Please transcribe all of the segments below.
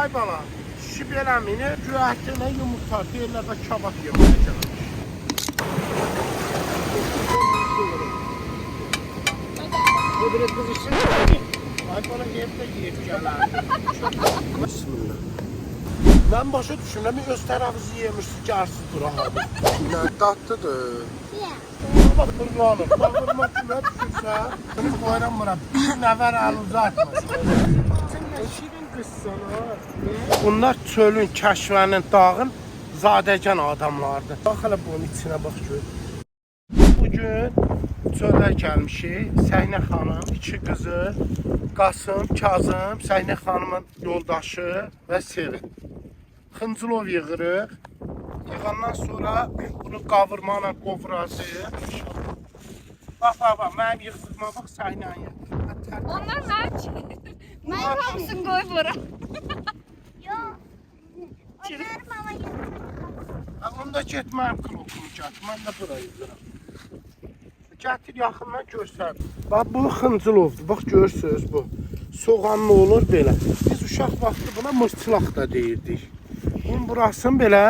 Ay bala, kişi beləmini güvəhtinə yumurta deyirlər və kabab yeməyə gəlmiş. Bu bir kız için ay bala evdə yiyib gələrdi. Bismillah. Mən başa düşürəm, öz tərəfizi yemişdi, gəlsiz dura abi. Nə dadlıdır. Baba qurbanım, bağırma kimə düşürsə, bunu qoyuram, bir nəfər əl uzatmış. Şirin qızsan ha. Bunlar çölün, kəşvənin, dağın zadəgan adamlardır. Bax hələ bunun içinə bax gör. Bugün çölə gəlmişik. Səhnə xanım, iki qızı, Qasım, Kazım, Səhnə xanımın yoldaşı və Sevin. Xıncılov yığırıq. Yığandan sonra bunu qavurmayla qovuracağıq. Bax, mənim yığdığıma bax, Səhnəyə yığdıq. Onlar mənim mən hamısını qoy bura. Yox. Onlar mama yığır. Onda get mənim krokumu gətir, mən də bura yığıram. Gətir yaxından görsər. Bax, bu xıncılovdur, bax görürsünüz bu. Soğanlı olur belə. Biz uşaq vaxtı buna mırçılaq da deyirdik. Bunun burasını belə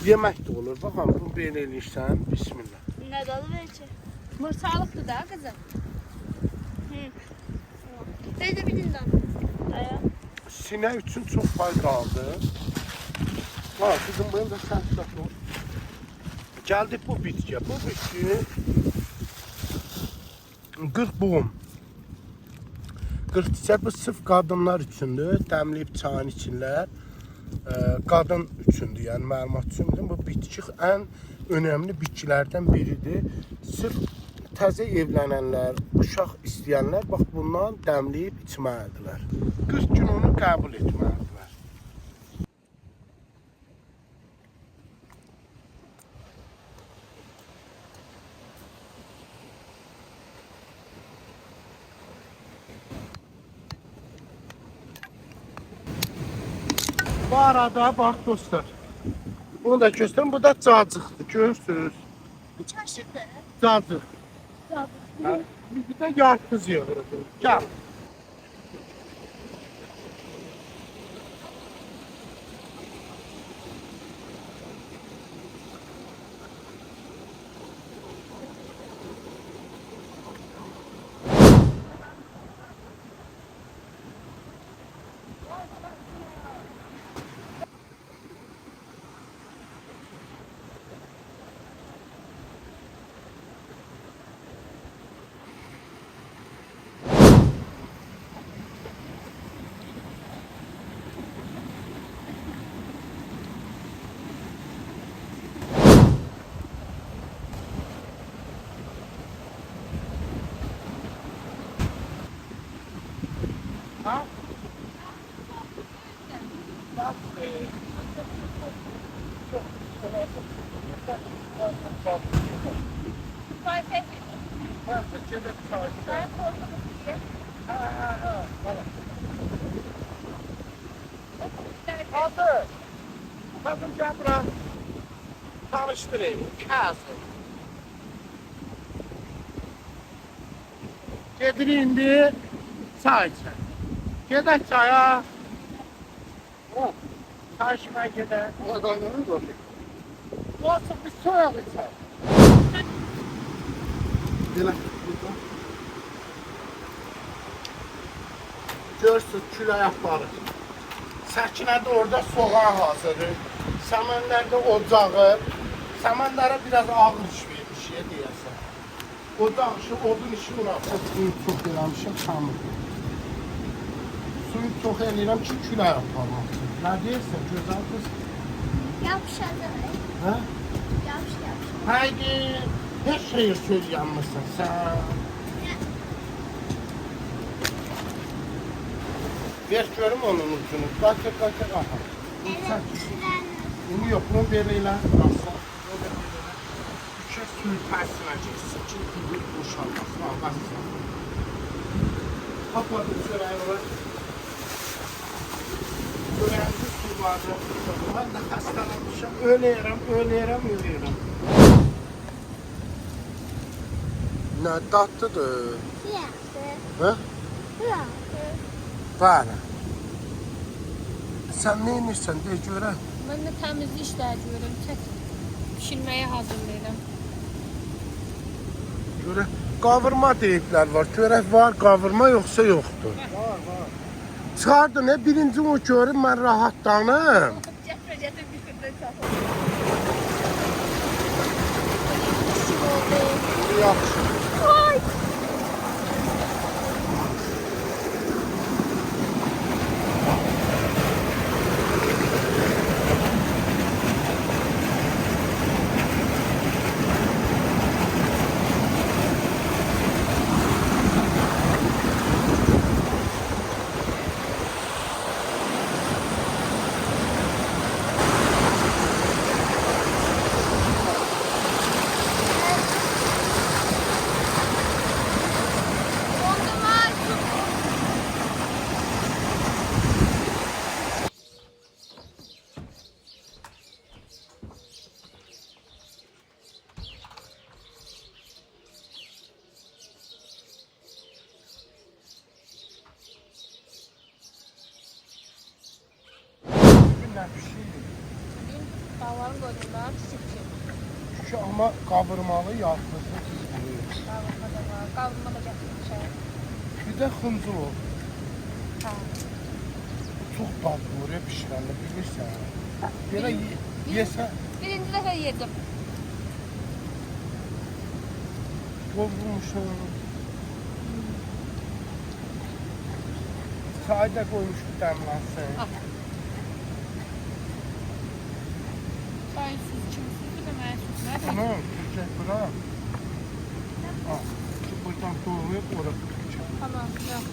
yemək də olur. Baxın, bunu belə eləyirsən. Bismillah. Nə dadı verəcək? Mırçalıqdır da qızım. Ben de bilin daha. Sinə üçün çox faydalıdır. Var, bizim benim də səhvdə olur. Gəldik bu bitkiyə. Bu bitki 40 buğum. 40 çiçək bu sırf qadınlar üçündür. Dəmləyib çayın içirlər. Qadın üçündür, yəni məlumat üçündür. Bu bitki ən önəmli bitkilərdən biridir. Sırf təzə evlənənlər, uşaq istəyənlər bax bundan dəmləyib içməlidirlər. 40 gün onu qəbul etməlidirlər. Bu arada bax dostlar. Bunu da göstərin. Bu da cacıqdır. Görürsünüz. Çaşıdı. Cacıq. Bir de yarpız yığırıq. Gəl. Ha? Bak. Hazır. Bakın gel bura. Tanıştırayım. Kazım. Gedir indi. Çay içer. Gedək çaya. Çay içmə gedək. Olsun bir soyaq içər. Belə. Görürsünüz küləy aparır. Səkinədə orada soğan hazırdır. Səmənlərdə ocağı. Səmənlərə biraz ağır iş vermiş deyəsən. Ocaq işi, odun işi burası. Suyu çox eləmişim, samır. Suyu çox eləyirəm ki, küləy aparmaq üçün. Nə deyirsən, gözəl qız? Yapışadı. Hə? Yapış. Haydi, heç şeyi söyləyənmirsən sən. Ver görüm onun ucunu. Qatır, aha. Evet, şuranın. Bunu yox, bunu belə elə. Nasıl? Üçə suyu tərsinə geçsin ki, bir boşalmasın. Almazsın. Kapadım çörəyi var. Çörəyimdə su vardı. Ben de hastalanmışım. Öləyirəm. Nə dadlıdır. Yaptı. Hə? Yaptı. Var. Sən nə edirsən deyə görə? Mən də təmizlik işləri görürəm. Çək. Pişirməyə hazırlayıram. Görə qavurma deyiblər var. Görək var qavurma yoxsa yoxdur. Var. Çıxardı nə birinci o görüm mən rahatlanım. Gətir bir xırda çap. Yaxşı. Ay! Nə pişirir? Bugün davarın qoyduğundan küçük. Şu amma qavurmalı yağlısı. Qavurma da var. Qavurma da gətirmişəm. Bir də xıncıl ol. Ha. Çox dadlı oraya pişirəndə bilirsən. Belə yesən Birinci dəfə yedim. qovulmuşum. Çay da qoymuşum dəmlansın. Ah. Çaysız, kimsiz bir də mənə sütlər. Tamam, çiçek bırak. Al, şu buradan doğrayıp oraya tutacağım. Tamam, yox.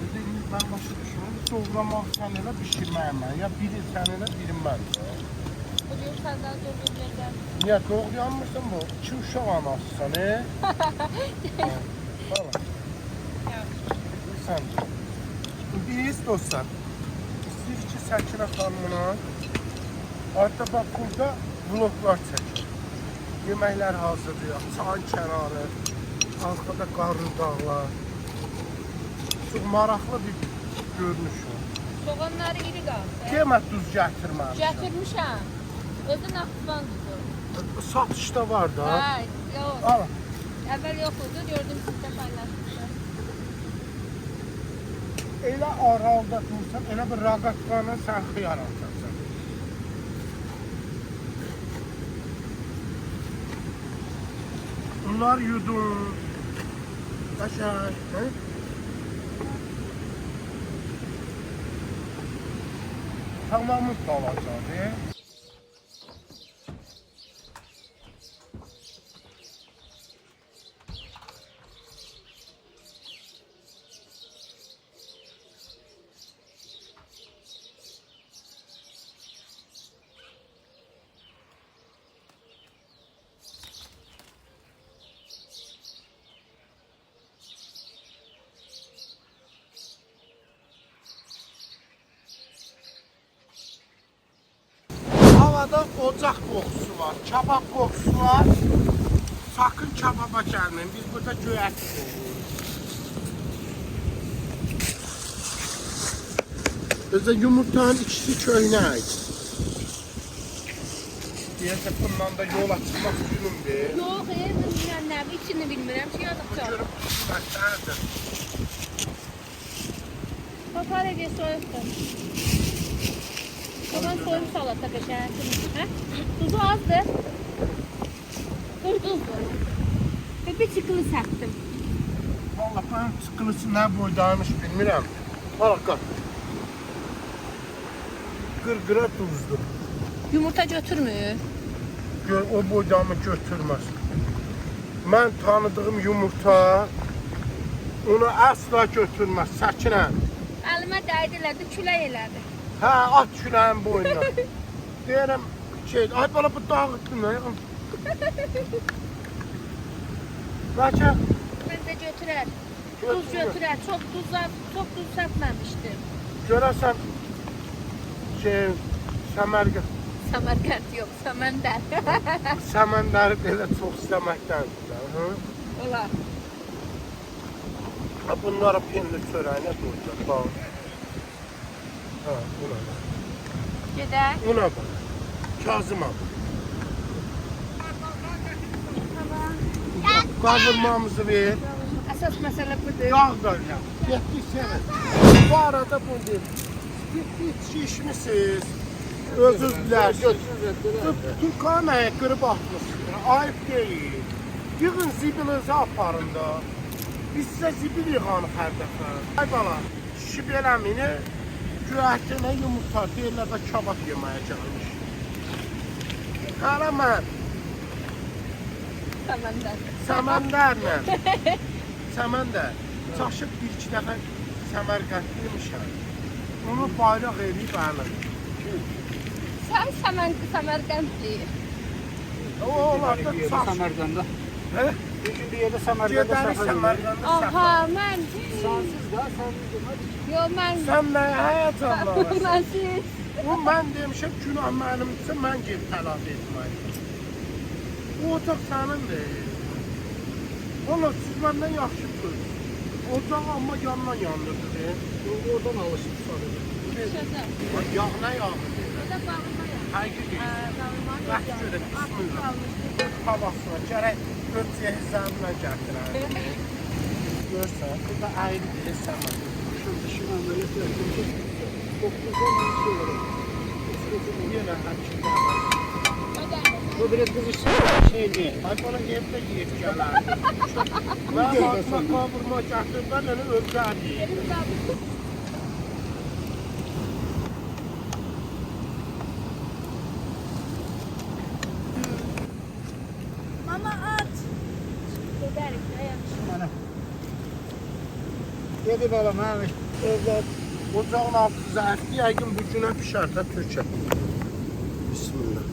Dediğimiz ben başa düşüyorum. Doğramaq sən elə pişirməyəm mən. Ya biri sən elə, biri mən. Bugün səndən doğrayacağım. Niyə doğrayanmırsan bu? İki uşaq anasısan, Valla. Sen. Biz dostlar. İstəyir ki, Səkinə xanımına hatta bak burada vloglar çəkir. Yeməklər hazırlayaq. Çayın kənarı. Arkada qarlı dağlar. Çox maraqlı bir görünüş o. Soğanları iri qaldı. Demə duz gətirməmişəm. Gətirmişəm. Özü naxçıvan duzu. Satışda var da. Hə, yox. Al. Əvvəl yox idi, gördüm sizdə paylaşmışlar. Elə aralda dursan, elə bir raqatqanı sən xiyar alacaqsan. Bunlar yudum. Qaşar. Tamamı qalacaq. Havada ocaq qoxusu var, kabab qoxusu var. Sakın kababa gəlməyin, biz burada göyət Özde yumurtanın ikisi köynək. Deyəsə bundan da yola çıxmaq günümdür. Yox, mən nə içini bilmirəm ki, yazıqca. Görüb qismətlərdir. Papar edə soyuqdur. Baban soyuq salata qəşəngdir. Hə? Tuzu azdır. Duzdur. Və bir çıkılı səpdim. Valla ben sıkılısı ne boydaymış bilmirəm. Bak. Qırqıra tuzlu. Yumurta götürmür. O boydamı götürmez. Ben tanıdığım yumurta onu asla götürmez. Səkinə. Əlimə dəydilərdi, külək elədi. Hə, at küləyin boynuna. Deyirəm ay bana bu dağıtdın ya. Bəlkə Mən də götürər. Tuz götürər. Çox duz səpməmişdim. görəsən Səmərqənd yox, Səməndər. Səməndəri belə çox istəməkdəndir. Olar. Bunlara penli çörəyinə qoyacaq. Bax. Ha, buna bak. Gedək. Buna bak. Kazım abi. Tamam. Kavurmamızı ver. Əsas məsələ budur. Yağ koyacağım. Getdik sene. Bu arada bunu deyim. Şişmişsiniz. Özür dilersiniz. Türkanaya kırıp atmışsınız. Ayıp değil. Yığın zibilinizi aparın da. Biz size zibil yığanıq hər dəfə. Ay bala, şişi beləmini güvəhtinə yumurta deyirlər də kabab yeməyə gəlmiş. Hələ mən Səməndən. Səməndərlə Səməndər çaşıb bir-iki dəfə Səmərqəndliymişəm. Onu bayraq eləyib əlim. Sən Səmərqəndliyir. O olar da çaş. Səmərqəndə. Hə? Bir gün bir yerdə Səmərqəndə Gedərik səfər edir. Səmərqəndə Aha, səfər. mən. Sensiz da, sen demədik. Yox, mən. Sən nə həyat Allah'a? Mən siz. O mən demişəm günah mənimsə mən gedib tələf etməliyim. O otaq sənindir. Oğlum siz məndən yaxşısınız. Ocaq amma yandan yandırdı. Oradan alışıb sadece. Şəsə. Yağ nə yağı? Burada bağırma ya. Həqiqi deyil. Bağırma ya. Bax görək, bismillah. Havasına gərək ölçüyə hesabına gətirər. Görsən, burada ayrı bir hesab var. Şu dişin ameliyat yaptığımda 9'dan 10 şey var. Yenə həkimdə var. Bu biraz kızışsın şey değil. Ay bana evdə yiyib gələr. Mən atma kavurma gətirdən elə ölçər deyil. Mama at. Gedərik, dayanış. Bana. Yedi balam abi. Evlat, ocağın altı zərfli, yəqin bu günə pişər də Türkçə. Bismillah.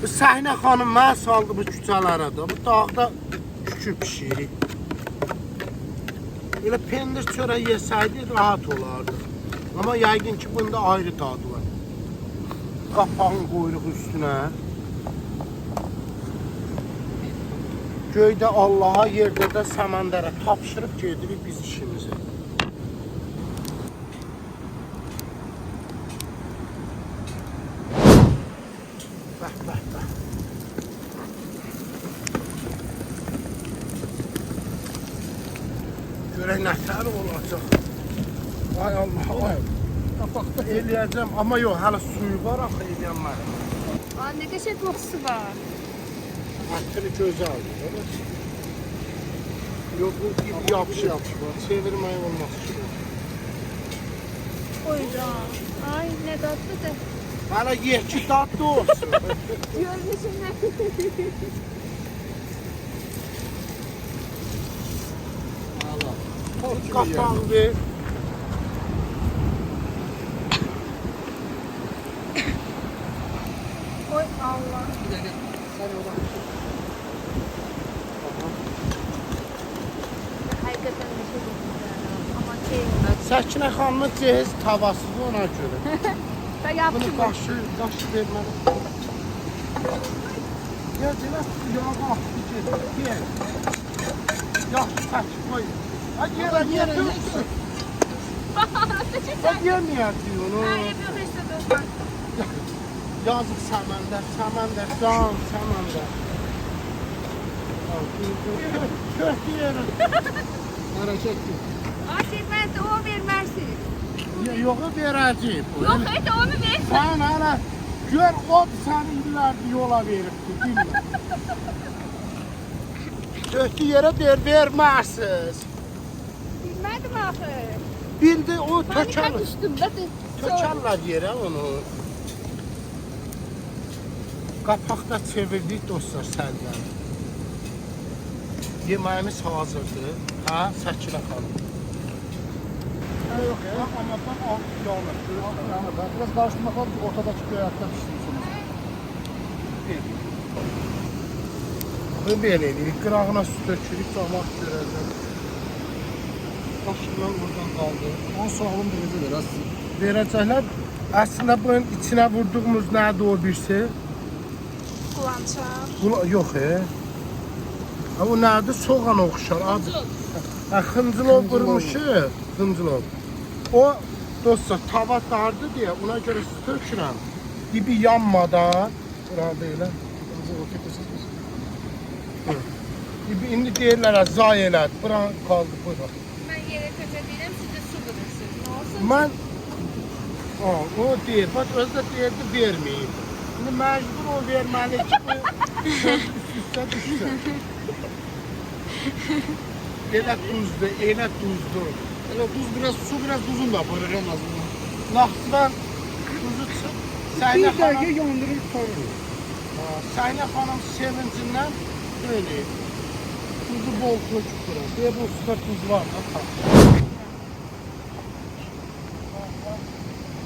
Bu Səhnə xanım mənə saldı bu küçələrə də. Bu dağda kükü pişirik. Elə pendir çörək yesəydi rahat olardı. Amma yəqin ki bunda ayrı dadı var. Qapağın qoyuruq üstünə. Göydə Allaha, yerdə də səməndərə tapşırıb gedirik biz işimizi. Bəh, bəh, bəh. Görək nətər olacaq. Ay Allah, ay. Qapaqda eləyəcəm, amma yox, hələ suyu var axı eləyənmədim. Aa, nə qəşəng qoxusu var. Ətini gözəldir. Evet. Yox, bu yapışır. Çevirmək olmaz. Buyurun. Ay, nə dadlıdır. Hələ ye ki, dadlı olsun. Görmüşüm. Allah. Qapağı ver. Oy Allah. Bir dakika. Sen oradan bir şey. Həqiqətən bir şey yoxdur. Amma şey, Səkinə xanımın cehiz tavasıdır ona görə. da Bunu yapışmır. qaşı verməli. Ya Cənab, yağı axdı gedir. Yer. Yaxşı səkin qoy. Ay yerə, yerə, yerə. Ay yeməyər diyor onu. Hayır, yok işte dostlar. Yazık Səməndər, Səməndər, can Səməndər. Köhtü yerin. Hareketli. Aşırmazsa o vermezsin. Yoxu verəcəyim. Yok işte onu ver. Sən hələ gör o sən indilərdi yola veribdi, bilmə. Köhtü yerə verməzsiz. Bilmedim axı. Bildi o Panika tökəlir. düştüm de. Tökərlər yerə onu. Qapaqda çevirdik dostlar səldən. Yeməyimiz hazırdır. Hə, Səkinə xanım. Yok ya. Amma bax, altı yanır. Yani ben biraz karıştırmak lazım. Ortadaki köyaktan pişsin sonra. Bu belə eləyirik. Qırağına su tökürük, damaq görəcək. Başından buradan qaldı. Onun sağlığını bilirler aslında. Verəcəklər. Əslində bunun içinə vurduğumuz nədir o birisi? Kulançar. Yox, Ha, o nədir? Soğan oxşar. Adı. Ha, xıncılov qırmışı. Xıncılov. O dostlar tava dardı deyə ona görə tökürəm. Dibi yanmadan. Burada elə. Dibi indi deyirlər zay elədi. Bura qaldı bura. Ben yere köşe değilim, siz de su kırırsınız. Ne olsun? Mən o deyir, bax özü də deyirdi verməyib. İndi məcbur o verməli ki, bu üstə düşsün. Elə duzdur, elə duzdur. Elə duz biraz, su biraz duzun da aparır en azından. Naxçıvan tuzu çıx. Bir Səynə dəqiqə xanım, yandırır tanrı. Səynə xanım sevincindən böyle. Tuzu bol töküb bura. Deyə bu üstə tuz var da.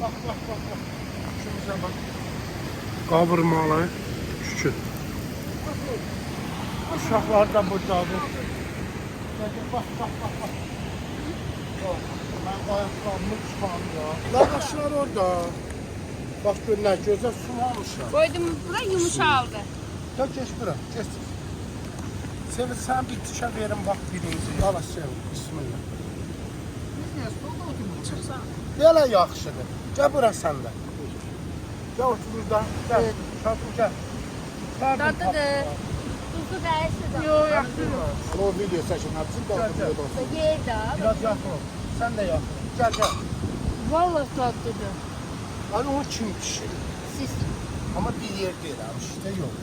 Bak. Şumuza bak. Kavurmalı küçük. Uşaqlar da buradadır. Bak. Ben ayaklarımı çıxam ya. Lağaçlar orada. Bak gör nə gözə sumamışlar. Koydum buraya yumuşaldı. Ya geç bura, geç. Sevil sen bir tişe verin bak birinizi. Yala sevil, bismillah. Belə yaxşıdır. Gəl bura sən də. Gəl otur burada. Gəl. Şatım gəl. Tatlıdır. Tuzlu değilsiz ama. Yok yaxşıdır. O video seçin hepsini de Gel. olsun. Yerdi abi. Biraz yaxın ol. Sən də yaxın ol. Gəl. Vallahi tatlıdır. Hani o kim pişirir? Siz. Ama bir yer deyil abi işte yok.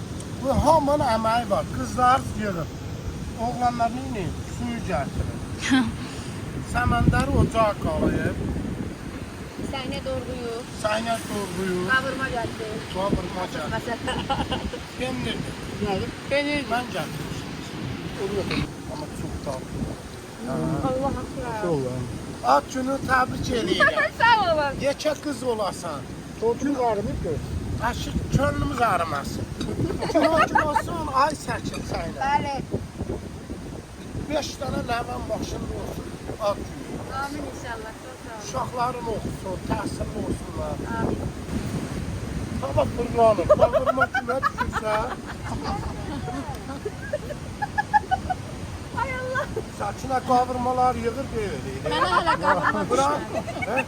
Bu hamının əməyi var. Kızlar yığır. Oğlanlar neyini? Suyu gətirir. Səməndər ocağa qalıyır. Sahne doğruyu. Saynə doğruyur. Kavurma geldi. Kavurma gətirir. Mesela. Pendir. Peynir. Mən gətirmişim. Ama çok tatlı. Allah haklı. Ad günü təbrik eləyirəm. Sağ olun. Yekə qız olasan. Tortun ağrımır ki. Aşıq könlümüz ağrımasın. Gün olsun, ay səkin sayla. Bəli. 5 dənə nəvən başında olsun. Ad günü. Amin inşallah. Çok sağ olun. Uşaqların olsun, təhsilli olsunlar. Amin. Hava fırlanır. Kavurma kimə düşürsə. Hay Allah. Saçına kavurmalar yığır böyle. Mənə hələ qavurma Bırak. düşmədi. He?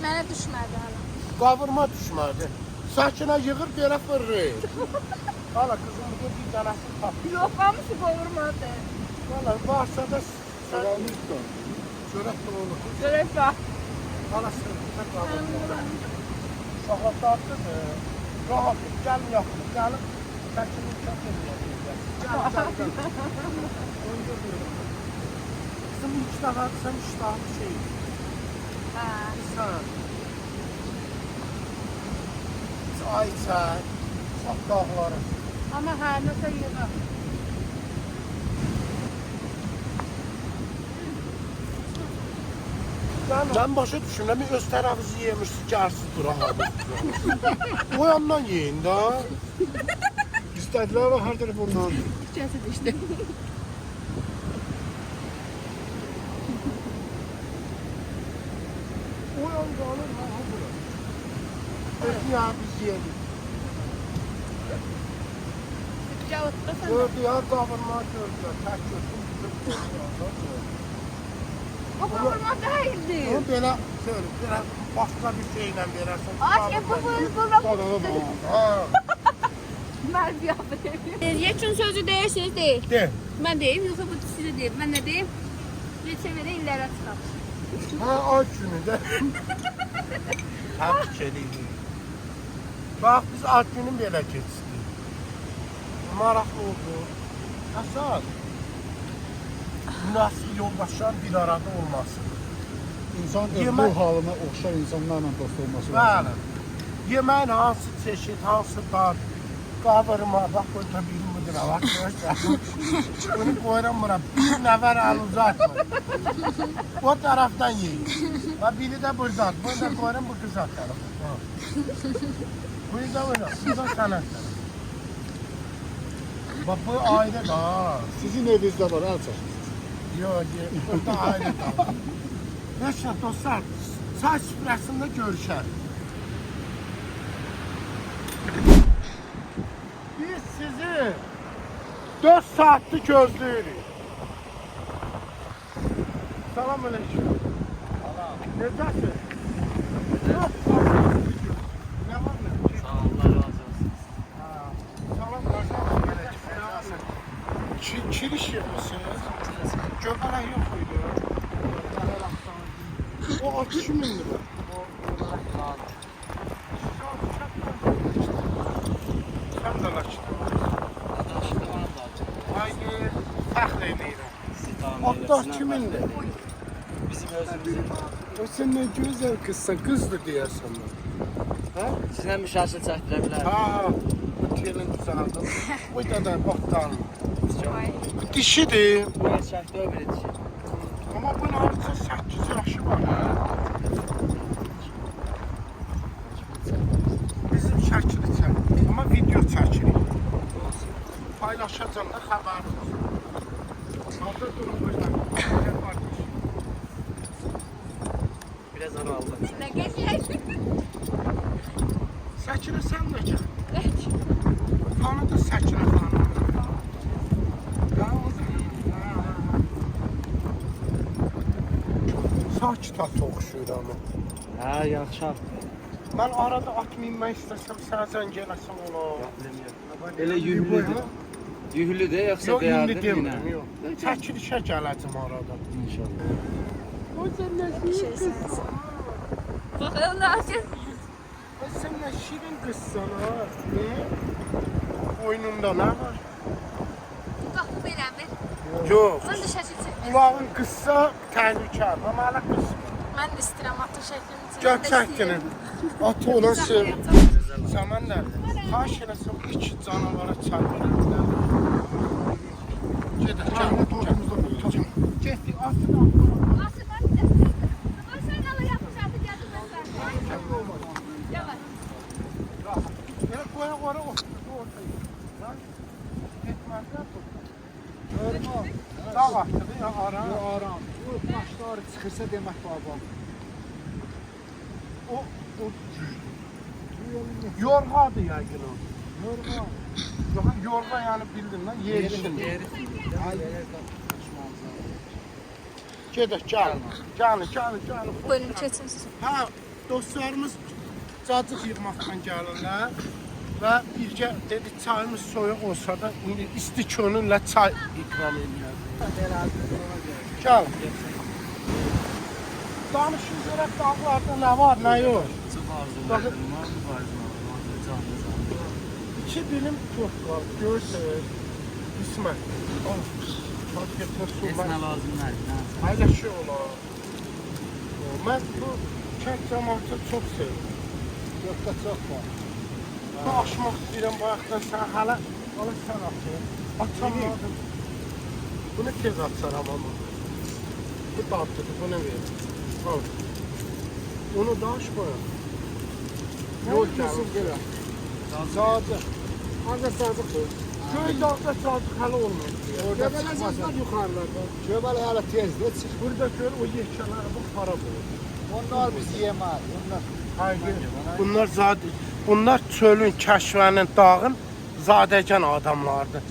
Mənə düşmədi hələ. Kavurma düşmədi. Saçına yığır belə fırlayır. Hala kızım burada bir dənəsi tapır. Yox, hamısı qovurmadı. Valla varsa da sen Selamlık da. çörək də olur. Görək var. Hala sırtında kavurma. Uşaqlar tatlıdır. Rahat et. Gəlin yaxın. Gəlin. Səkini çox eləyək. Gəl. Öndə buyurun. Kızım ilk dəfə sən iştahlı şey. Hə. Sən. Ay çay. Çox dağları. Amma hər nəsə yığır. Ben başa düşünürüm, bir öz tərəfizi yemişdi, gəlsiz dura hamı. O yandan yiyin da. İstediler ve her tarafı ondan. Cəsə düşdü. O yandan alır, ha bura. Ya biz yedik. Sütcə oturursan da. Gördü ya, kavurma gördülər, tək gördüm. O qovurma deyildi. O belə söyle, biraz başqa bir şeylə verərsən. Aç, bu. Ha, Mən yapayım. Yekun sözü deyirsiniz deyil. de. Mən deyim, yoxsa bu sizə deyim. Mən nə deyim? Reçevədə illərə çıxar. Ha, ay günü də. Təbrik edirəm. Bax, biz ad günü belə keçdik. Maraqlı oldu. Əsas. Münasib yoldaşlar bir arada olması. İnsan Yemek- bu halına okşar insanlarla dost olması Bəli. lazım. Yeməyin hansı çeşid, hansı dad, qavurma, bax burada biri müdür, bax görürsən. Bunu qoyuram bura, bir nəfər əl uzatmır. O tərəfdən yiyin. Və biri də buradadır, bunu da qoyuram bu qıza tərəf. Bunu da öyle, bu da sənə. Bax bu ayrı da. Sizin evinizde var el çeşit. Yox, burada ayrı da. Neyse dostlar, çay süfrəsində görüşərik. Biz sizi 4 saatdir gözləyirik. Salam aleyküm. Salam. Necəsin? Nə var nə? Sağ ol, Allah razı olsun. Salam aleyküm. Kiriş yapmışsınız. Göbələk yox idi. O 60 mindir mi? Sən də laçdın. Haydi, fəxr edirəm. 62 mindir. Bizim özümüzün. O sən nə gözəl qızsan, qızdır deyərsən mən. Hə? Sizinlə müşahidə çəkdirə bilərik. Ha, bu telin düzəldim. Bu da otdan. Dişidir. Bu erkəkdə o biri dişi. Amma bunun artıq 8 yaşı var. Bizim şəkili çək. Amma video çəkirik. Paylaşacağım da xəbəriniz olsun. Orada durun burada. Biraz aralı. Ne geçer? Səkinə sən də gəl. Tanıdı Səkinə xanım. Sakit at oxşuyur amma. Hə, yaxşı. Mən arada at minmək istəsəm sənə zəng eləsəm olar. Elə yühlüdür. Yühlüdür, yoxsa Yox, indi deyərdim demirəm, yox. Çəkilişə gələcəm arada. İnşallah. O sən nə şirin qızsan. Bakalım ne yapacağız? O sən nə şirin qızsan ha. Ne? Oyununda nə var? Bak bu benim. Yox. Sen de şaşırt çekmesin. Qulağın qızsa təhlükədir. Amma hələ qız. Ben de istedim atı şeklini. Gəl çəkdinin. Atı olan sev. Zaman nədir? Xahiş eləsəm 2 canavara çarpılır. Gedək, gəl. Getdik, atını al. Nasıl ben de? Ama sen ala yapmış artık geldim ben. Yavaş. Elə qoyaq ora otur. Getməzlər bu. Dağ atdı ya aram. Aram. Bu başları çıxırsa demək baba. O yorğadır yəqin o. Yorğa. Yorğa yəni bildin lan, yerişin. Gedək, gəlin. Gəlin. Buyurun çetin siz. Ha, dostlarımız cacıq yığmaqdan gəlirlər və bircə dedi çayımız soyuq olsa da indi isti könüllə çay ikram edirlər. Gəl. Danışın görək dağlarda nə var, nə yox. Çox Baxın. arzularım var. 2 dilim çox var, görsünüz. İsmət. Paketlə su var. Nə lazımdır? Hələ şey olar. Mən bu kənd cəmaatı çox sevirəm. Yoxda çox var. Bu aşmaq istəyirəm bayaqdan sən hələ sən atır. Açamadım. Bunu tez açaram ama. Bu tatlıdır, bunu verin. Al. Onu da açmayın. Yol gəlin. Sağcı. Ancaq sağcı koy. Köy dağda sazıq hələ olmur. Göbələcəklər yuxarılarda. Göbəl hələ tezdir, çıx. Burada gör o yekələri bu xarab olur. Onlar biz yeməz. Hayır. Bunlar çölün, kəşvənin, dağın zadəgan adamlardır.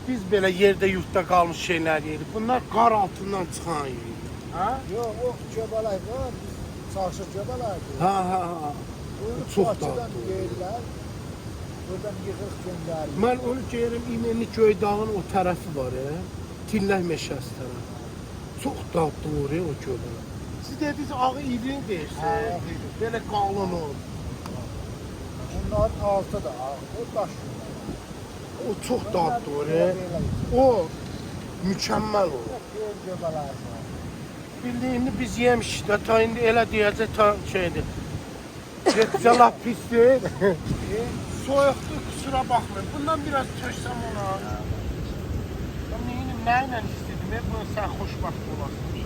Biz belə yerdə yurtda qalmış şeylər yeyirik. Bunlar qar altından çıxan yeyirik. Ha? Yox, o göbələk var. Çarşı göbələkdir. Ha. Çox Bakıdan dadlı. yeyirlər. Buradan yığıq göndərir. Mən onu geyirəm, İmeni Göydağın o tərəfi var ya. Tillək meşəsi tərəfi. Çox dadlı olur o göbələk. Siz dediniz ağı iri deyirsiniz. Belə qalın olur. Bunların altı da o daş. O çox dadlı olur. O mükəmməl olur. Göbələk. Bildiyini biz yemişik də, ta indi elə deyəcək ta şeydir. Getcə lap pisdir. Soyuqdur, kusura baxmayın. Bundan biraz töksəm ona. Nə ilə istədim, bunu sən xoşbaxt olasın.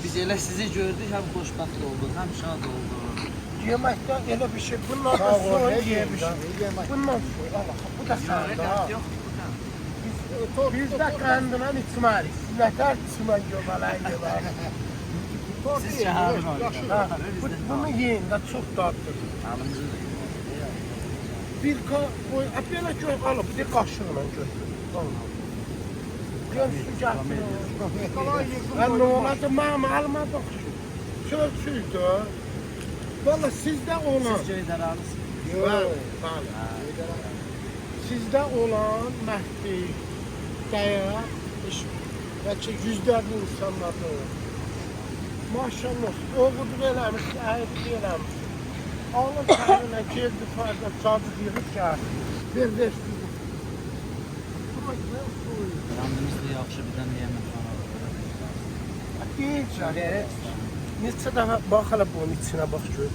Biz elə sizi gördük, həm xoşbəxt olduq, həm şad olduq. Yeməkdən elə bir şey, bunlar da soyuq yemişik. Bundan soyuq, Allah, bu da səndə ha. Biz də qəndinən içmərik. Nətər içmən göbələk yemərik. Siz şəhərin oynayın. Bunu yiyin də çox dadlıdır. Bir belə gör, alıb, bir qaşıqla götür. Gel sıcaktır. Ben ne olacak? Mənim alıma baxışın. Çölçüydü. Valla sizdə olan. Siz Ceydararız. Bəli. Sizdə olan məhdi, dəyə, bəlkə yüzlərlə insanlarda maşallah, oğudluq eləmiş, əyirlik eləmiş. Ağlı sərinə geldi fayda, cadı yığıb gəldi. Ver. Randımızda yaxşı bir dənə yemək var. Deyəcəm. Neçə dəfə, bax hələ bunun içinə bax gör.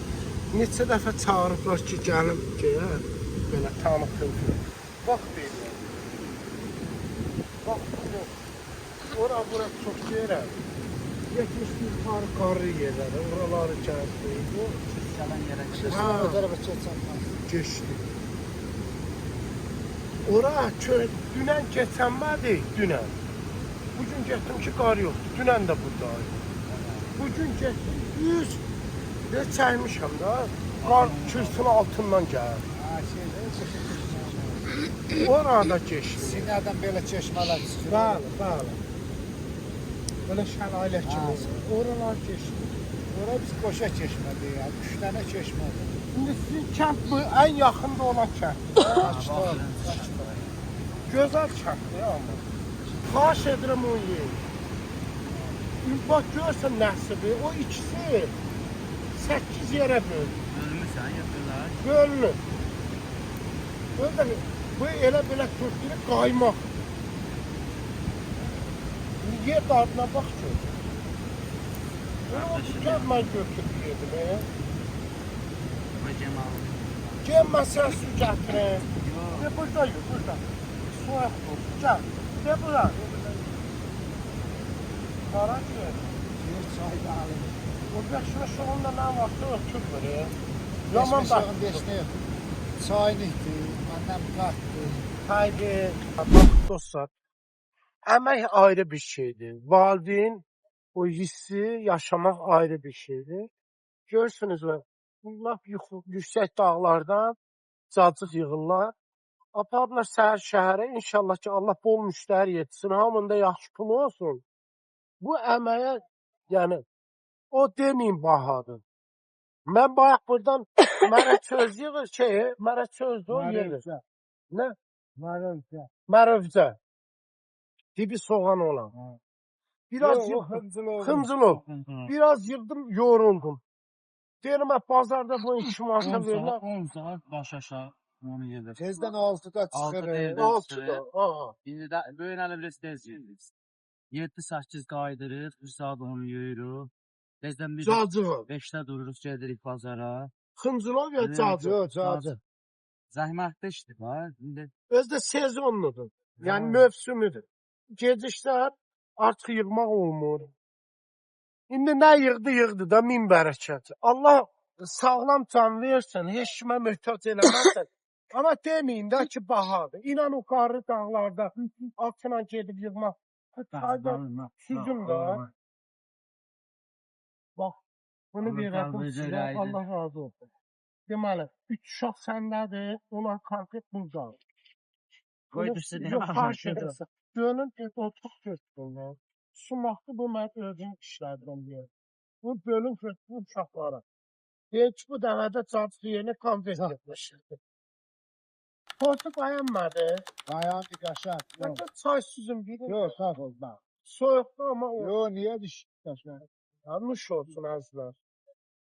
Neçə dəfə çağırıblar ki, gəlim ki, belə tanıtım ki. Bax deyirəm. Bax, ora çox yerəm. 70 yuxarı qarı yerləri, oraları gəldi. Bu, Gələn yerə o tərəfə keçdi. Ora dünən keçənmədi, dünən. Bugün getdim ki, qar yoxdur. Dünən də buradaydı. Bugün getdim, 100 və çəkmişəm da. Qar kürsünün altından gəlir. Orada keçdi. Sinədən belə çeşmələr çıxır. Bəli. Belə şəlalə kimi. Oralar keçdi. Ora biz qoşa çeşmədik ya. 3 dənə çeşmədir. İndi sizin kənd bu ən yaxında olan kənd. Gözəl kənddir amma. Xahiş edirəm onu yeyin. Bax görsən nəsibi, o ikisi 8 yerə bölünür. Bölmüsən, yapırlar. Bölünür. Bu elə belə turşulu qaymaq. Yer dadına bax gör. Bunu mən götürüb yedim. Və Cemal. Gelmə sən su gətirin. Burada yox, burada. Su yoxdur. Gəl. Bura. Qara ki. Bir çay da alın. Burada şurada nə varsa ötür böyle. Yaman Yaman baxın deşni. Çaynikdir, məndən qartdır. Haydi. Bax dostlar. Əmək ayrı bir şeydir. Valideyn o hissi yaşamaq ayrı bir şeydir. Görürsünüz mü? Bunlar yüksək dağlardan cacıq yığırlar. Aparırlar səhər şəhərə. İnşallah ki Allah bol müştəri yetsin. Hamında yaxşı pul olsun. Bu əməyə yəni o deməyin bahadır. Mən bayaq buradan mənə çöz yığır mənə çözdü o yığır. Nə? Mərövcə. Dibi soğan olan. Biraz yığdım. Xıncılov. Biraz yığdım, yoruldum. Deyirəm, bazarda bu 2 manata verirlər. 10 saat baş aşağı onu yedir. Tezdən 6-da çıxır. 6-da. Aha. İndi də böyün əlivləsi tez yedir. 7-8 qaydırıq, 1 saat onu yeyirik. Tezdən biz Cacığı. 5-də dururuq, gedirik bazara. Xıncılov ya cacıq. Cacıq. Zəhmətli işdir var. İndi Özdə sezonludur. Yəni mövsümüdür. Geciklər artıq yığmaq olmur. İndi nə yığdı da min bərəkət. Allah sağlam can versin, heç kimə möhtac eləməsin. Amma deməyin də ki, bahadır. İnan o qarlı dağlarda altına gedib yığmaq. Süzüm da. Bax, bunu verədim sizə, Allah razı olsun. Deməli, 3 uşaq səndədir, onlar konkret buradadır. qoydu sizə. Yox, xahiş edirəm. Gönül otuq götürürlər. Sumaqlı bu mən özüm işlədirəm deyir. Bu bölüm götürür uşaqlara. Deyir ki, bu dəvədə cacıq yerinə konvert etmişdir. Portu bəyənmədi. Dayandı qaşaq. Məncə çay süzüm bilir. Yox, sağ ol, bax. Soyuqda amma o. Yox, niyə düşür qaşaq? Nuş olsun əzlər.